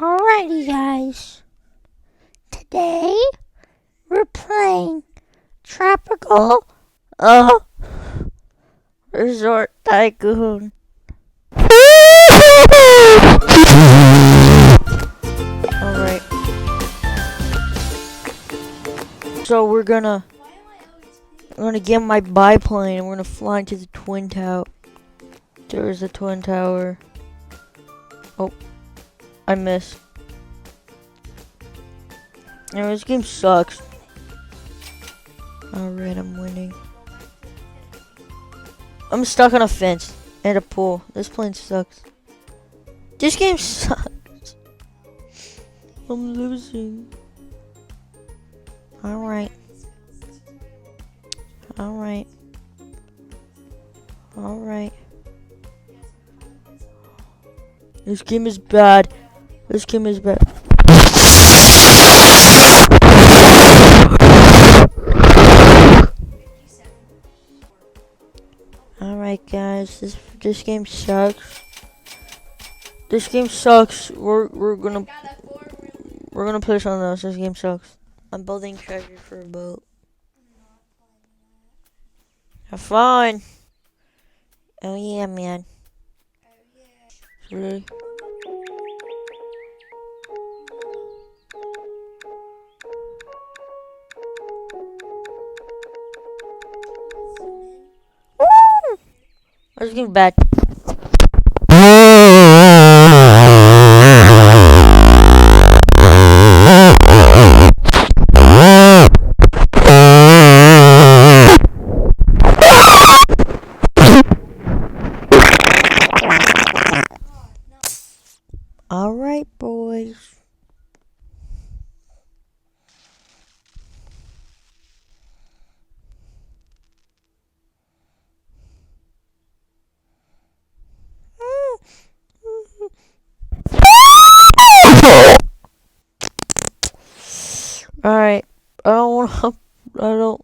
Alrighty, guys. Today we're playing Tropical Resort Tycoon. Alright. So I'm gonna get my biplane and we're gonna fly into the Twin Tower. There's the Twin Tower. Oh, I missed. Anyway, this game sucks. Alright, I'm winning. I'm stuck on a fence and a pool. This plane sucks. This game sucks. I'm losing. Alright. Alright. Alright. This game is bad. This game is bad. Alright, guys, this game sucks. This game sucks. We're gonna play something else. This game sucks. I'm building treasure for a boat. Have fun. Oh yeah, man. Really? This game's bad. Alright, boys. Alright, I don't